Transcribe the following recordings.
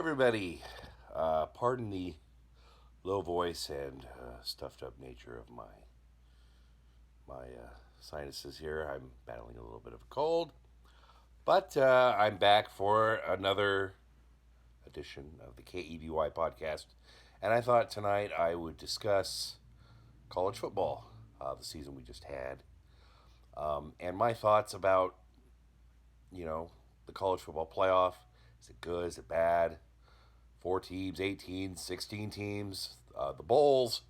everybody. Pardon the low voice and stuffed up nature of my sinuses here. I'm battling a little bit of a cold, but I'm back for another edition of the KEBY Podcast, and I thought tonight I would discuss college football, the season we just had, and my thoughts about the college football playoff. Is it good? Is it bad? 4 teams, 18, 16 teams, the bowls.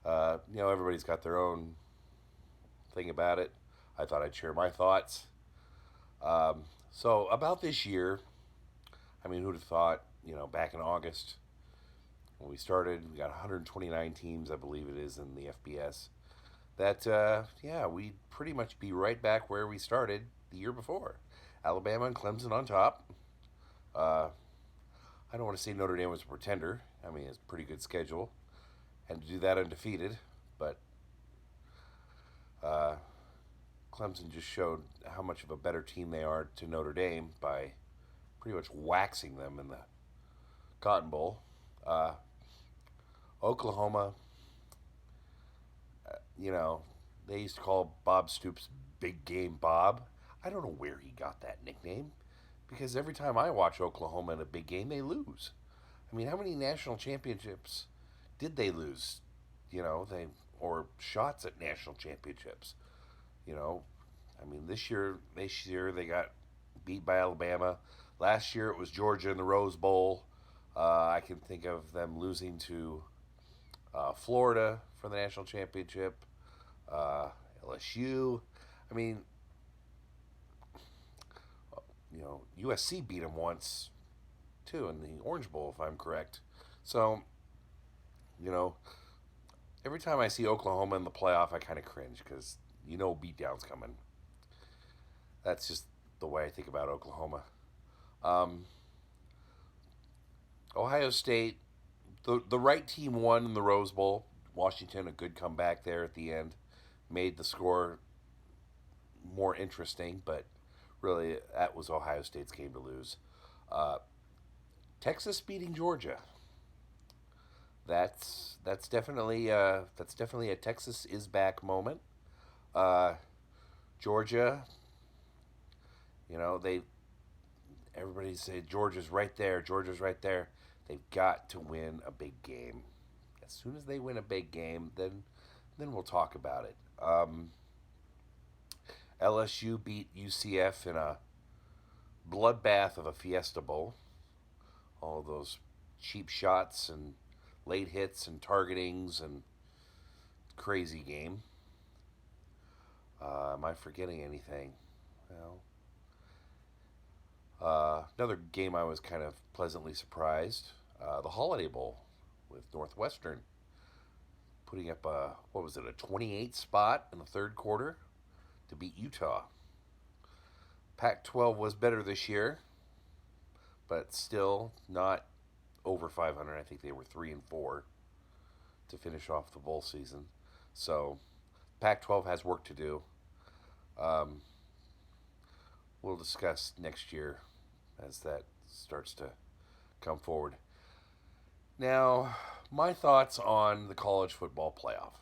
Everybody's got their own thing about it. I thought I'd share my thoughts. So about this year, who'd have thought, back in August when we started, we got 129 teams, I believe it is, in the FBS. That, we'd pretty much be right back where we started the year before. Alabama and Clemson on top. I don't want to say Notre Dame was a pretender. It's a pretty good schedule. And to do that undefeated. But Clemson just showed how much of a better team they are to Notre Dame by pretty much waxing them in the Cotton Bowl. Oklahoma, they used to call Bob Stoops Big Game Bob. I don't know where he got that nickname, because every time I watch Oklahoma in a big game, they lose. How many national championships did they lose? Or shots at national championships. This year they got beat by Alabama. Last year it was Georgia in the Rose Bowl. I can think of them losing to Florida for the national championship. LSU. USC beat them once, too, in the Orange Bowl, if I'm correct. So, every time I see Oklahoma in the playoff, I kind of cringe because beatdown's coming. That's just the way I think about Oklahoma. Ohio State, the right team won in the Rose Bowl. Washington, a good comeback there at the end, made the score more interesting, but really, that was Ohio State's game to lose. Texas beating Georgia. That's definitely a Texas is back moment. Georgia, everybody say Georgia's right there. Georgia's right there. They've got to win a big game. As soon as they win a big game, then we'll talk about it. LSU beat UCF in a bloodbath of a Fiesta Bowl. All of those cheap shots and late hits and targetings and crazy game. Am I forgetting anything? Another game I was kind of pleasantly surprised. The Holiday Bowl with Northwestern putting up a 28 spot in the third quarter to beat Utah. Pac-12 was better this year, but still not over 500. I think they were 3-4 to finish off the bowl season. So Pac-12 has work to do. We'll discuss next year as that starts to come forward. Now, my thoughts on the college football playoff.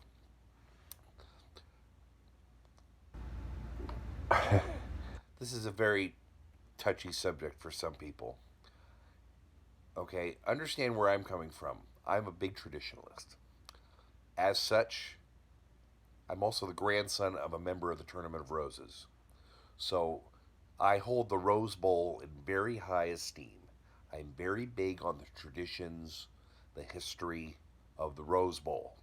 This is a very touchy subject for some people. Okay, understand where I'm coming from. I'm a big traditionalist. As such, I'm also the grandson of a member of the Tournament of Roses. So I hold the Rose Bowl in very high esteem. I'm very big on the traditions, the history of the Rose Bowl.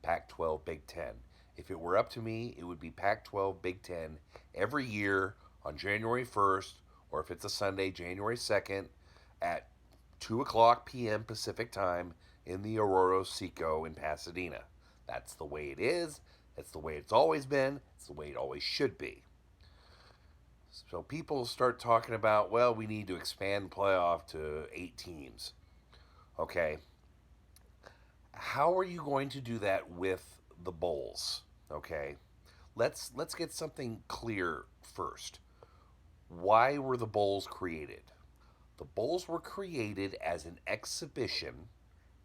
Pac-12, Big Ten. If it were up to me, it would be Pac-12, Big Ten every year on January 1st, or if it's a Sunday, January 2nd, at 2 o'clock p.m. Pacific time in the Aurora Seco in Pasadena. That's the way it is. That's the way it's always been. It's the way it always should be. So people start talking about, well, we need to expand the playoff to 8 teams. Okay. How are you going to do that with the bowls? Okay. Let's get something clear first. Why were the bowls created? The bowls were created as an exhibition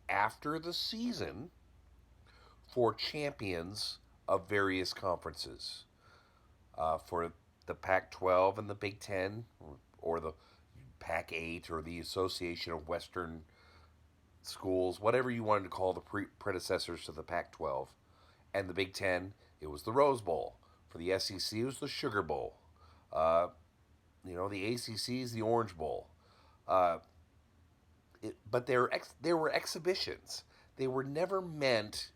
after the season for champions of various conferences. For the Pac 12 and the Big Ten, or the Pac 8, or the Association of Western Schools, whatever you wanted to call the predecessors to the Pac 12. And the Big Ten, it was the Rose Bowl. For the SEC, it was the Sugar Bowl. Uh, the ACC is the Orange Bowl. Uh, but they were exhibitions. They were never meant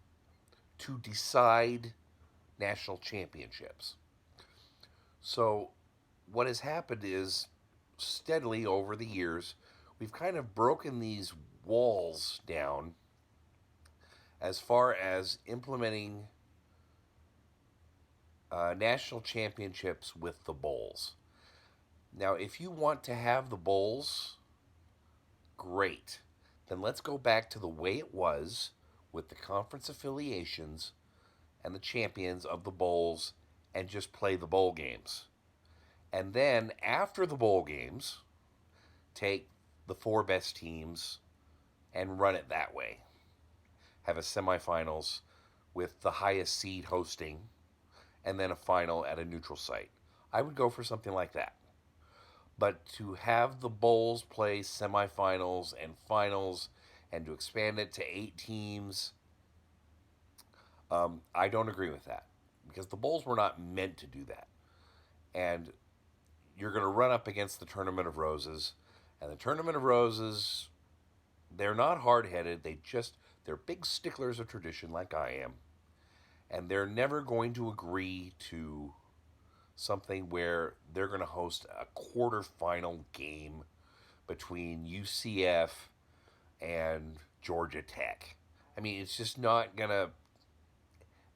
to decide national championships. So, what has happened is steadily over the years, we've kind of broken these walls down as far as implementing national championships with the bowls. Now, if you want to have the bowls, great. Then let's go back to the way it was with the conference affiliations and the champions of the bowls and just play the bowl games. And then after the bowl games, take the four best teams and run it that way. Have a semifinals with the highest seed hosting and then a final at a neutral site. I would go for something like that. But to have the bowls play semifinals and finals and to expand it to 8 teams, I don't agree with that because the bowls were not meant to do that. And you're going to run up against the Tournament of Roses, and the Tournament of Roses, they're not hard-headed. They're big sticklers of tradition like I am, and they're never going to agree to something where they're going to host a quarterfinal game between UCF and Georgia Tech. I mean, it's just not going to,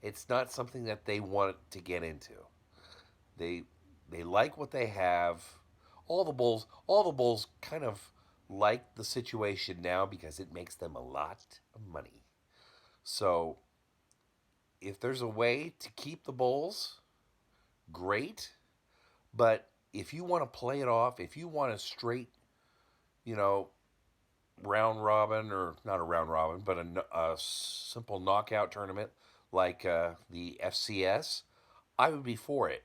it's not something that they want to get into. They like what they have. All the bulls kind of like the situation now because it makes them a lot of money. So, if there's a way to keep the bulls, great. But if you want to play it off, if you want a straight, you know, round robin, or not a round robin, but a simple knockout tournament like the FCS, I would be for it.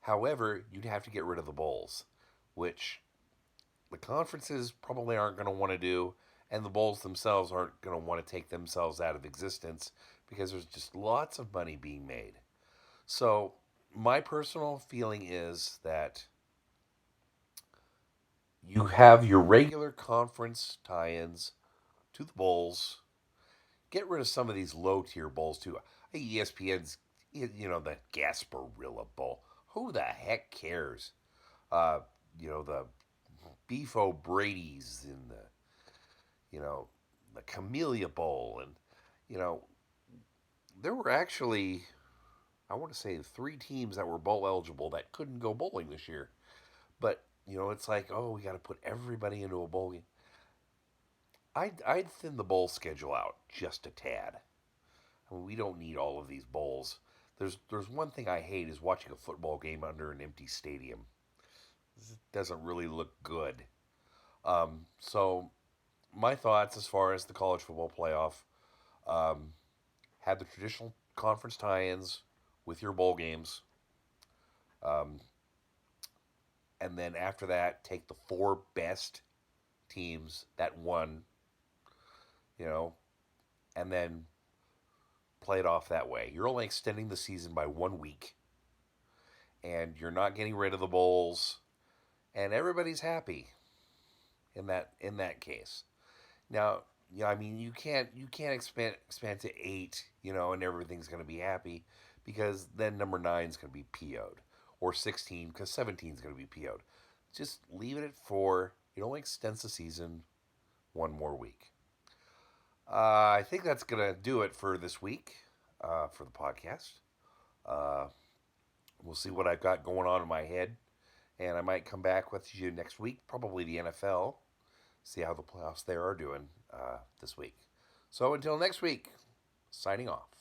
However, you'd have to get rid of the bowls, which the conferences probably aren't going to want to do, and the bowls themselves aren't going to want to take themselves out of existence because there's just lots of money being made. So, my personal feeling is that you have your regular conference tie-ins to the bowls. Get rid of some of these low-tier bowls too. ESPN's, the Gasparilla Bowl. Who the heck cares? The Beef O'Brady's and the Camellia Bowl. And, there were actually, I want to say 3 teams that were bowl eligible that couldn't go bowling this year. But, it's like, oh, we got to put everybody into a bowl game. I'd thin the bowl schedule out just a tad. I mean, we don't need all of these bowls. There's one thing I hate is watching a football game under an empty stadium. It doesn't really look good. So my thoughts as far as the college football playoff, have the traditional conference tie-ins with your bowl games. And then after that, take the 4 best teams that won, and then play it off that way. You're only extending the season by 1 week, and you're not getting rid of the bowls, and everybody's happy in that case. Now, I mean, you can't expand to 8, and everything's going to be happy, because then number 9 is going to be PO'd, or 16 because 17 is going to be PO'd. Just leave it at 4. It only extends the season 1 more week. I think that's going to do it for this week for the podcast. We'll see what I've got going on in my head. And I might come back with you next week, probably the NFL. See how the playoffs there are doing this week. So until next week, signing off.